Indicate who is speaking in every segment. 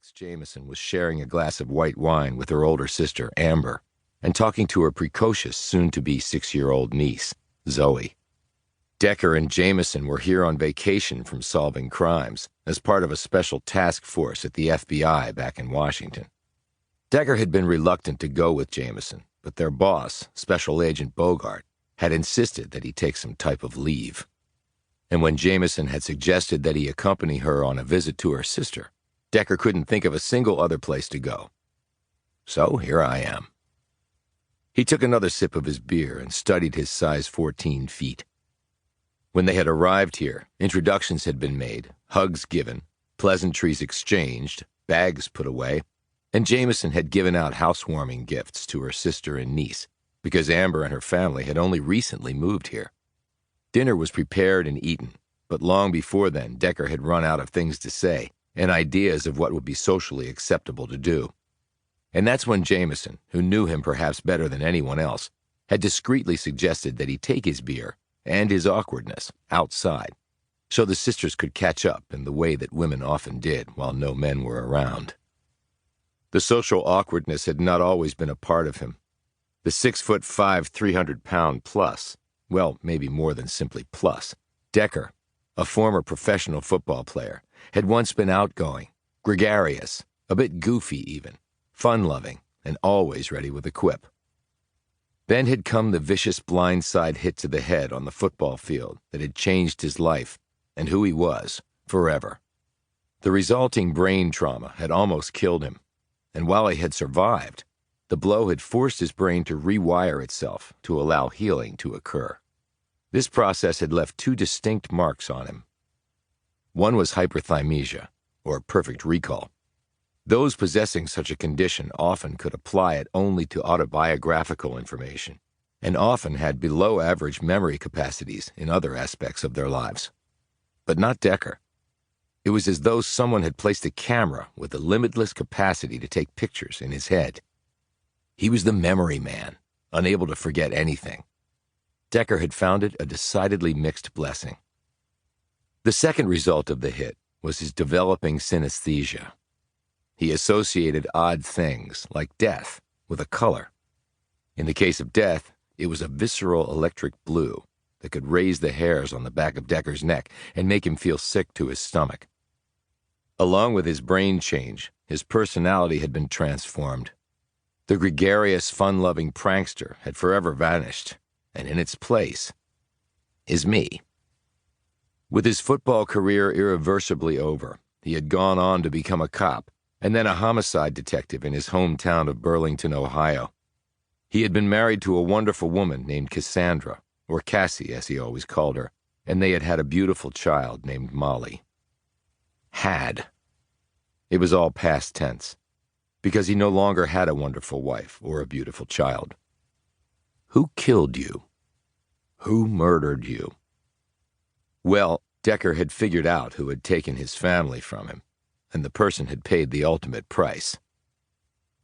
Speaker 1: Alex Jamison was sharing a glass of white wine with her older sister, Amber, and talking to her precocious, soon-to-be 6-year-old niece, Zoe. Decker and Jamison were here on vacation from solving crimes as part of a special task force at the FBI back in Washington. Decker had been reluctant to go with Jamison, but their boss, Special Agent Bogart, had insisted that he take some type of leave. And when Jamison had suggested that he accompany her on a visit to her sister, Decker couldn't think of a single other place to go. So here I am. He took another sip of his beer and studied his size 14 feet. When they had arrived here, introductions had been made, hugs given, pleasantries exchanged, bags put away, and Jamison had given out housewarming gifts to her sister and niece, because Amber and her family had only recently moved here. Dinner was prepared and eaten, but long before then, Decker had run out of things to say and ideas of what would be socially acceptable to do. And that's when Jamison, who knew him perhaps better than anyone else, had discreetly suggested that he take his beer and his awkwardness outside, so the sisters could catch up in the way that women often did while no men were around. The social awkwardness had not always been a part of him. The 6'5", 300-pound plus, well, maybe more than simply plus, Decker, a former professional football player, had once been outgoing, gregarious, a bit goofy even, fun-loving, and always ready with a quip. Then had come the vicious blindside hit to the head on the football field that had changed his life and who he was forever. The resulting brain trauma had almost killed him, and while he had survived, the blow had forced his brain to rewire itself to allow healing to occur. This process had left two distinct marks on him. One was hyperthymesia, or perfect recall. Those possessing such a condition often could apply it only to autobiographical information, and often had below-average memory capacities in other aspects of their lives. But not Decker. It was as though someone had placed a camera with a limitless capacity to take pictures in his head. He was the memory man, unable to forget anything. Decker had found it a decidedly mixed blessing. The second result of the hit was his developing synesthesia. He associated odd things, like death, with a color. In the case of death, it was a visceral electric blue that could raise the hairs on the back of Decker's neck and make him feel sick to his stomach. Along with his brain change, his personality had been transformed. The gregarious, fun-loving prankster had forever vanished, and in its place is me. With his football career irreversibly over, he had gone on to become a cop, and then a homicide detective in his hometown of Burlington, Ohio. He had been married to a wonderful woman named Cassandra, or Cassie as he always called her, and they had had a beautiful child named Molly. Had. It was all past tense, because he no longer had a wonderful wife or a beautiful child. Who killed you? Who murdered you? Well, Decker had figured out who had taken his family from him, and the person had paid the ultimate price.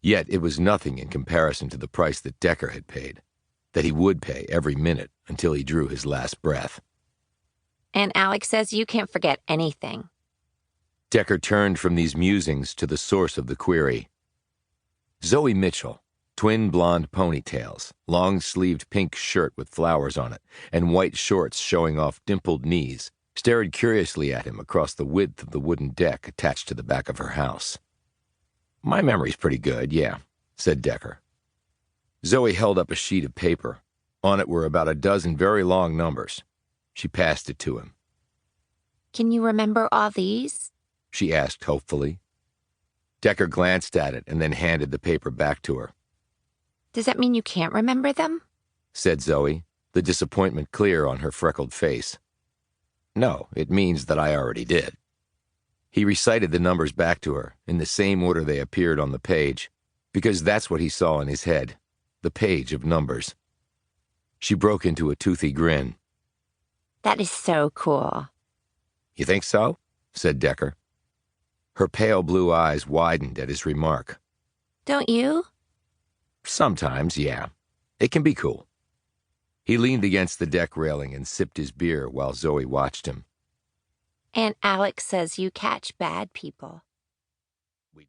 Speaker 1: Yet it was nothing in comparison to the price that Decker had paid, that he would pay every minute until he drew his last breath.
Speaker 2: And Alex says you can't forget anything.
Speaker 1: Decker turned from these musings to the source of the query. Zoe Mitchell, twin blonde ponytails, long-sleeved pink shirt with flowers on it, and white shorts showing off dimpled knees, stared curiously at him across the width of the wooden deck attached to the back of her house. My memory's pretty good, yeah, said Decker. Zoe held up a sheet of paper. On it were about a dozen very long numbers. She passed it to him.
Speaker 2: Can you remember all these?
Speaker 1: She asked hopefully. Decker glanced at it and then handed the paper back to her.
Speaker 2: Does that mean you can't remember them?
Speaker 1: Said Zoe, the disappointment clear on her freckled face. No, it means that I already did. He recited the numbers back to her in the same order they appeared on the page, because that's what he saw in his head, the page of numbers. She broke into a toothy grin.
Speaker 2: That is so cool.
Speaker 1: You think so? Said Decker. Her pale blue eyes widened at his remark.
Speaker 2: Don't you?
Speaker 1: Sometimes, yeah. It can be cool. He leaned against the deck railing and sipped his beer while Zoe watched him.
Speaker 2: And Alex says you catch bad people.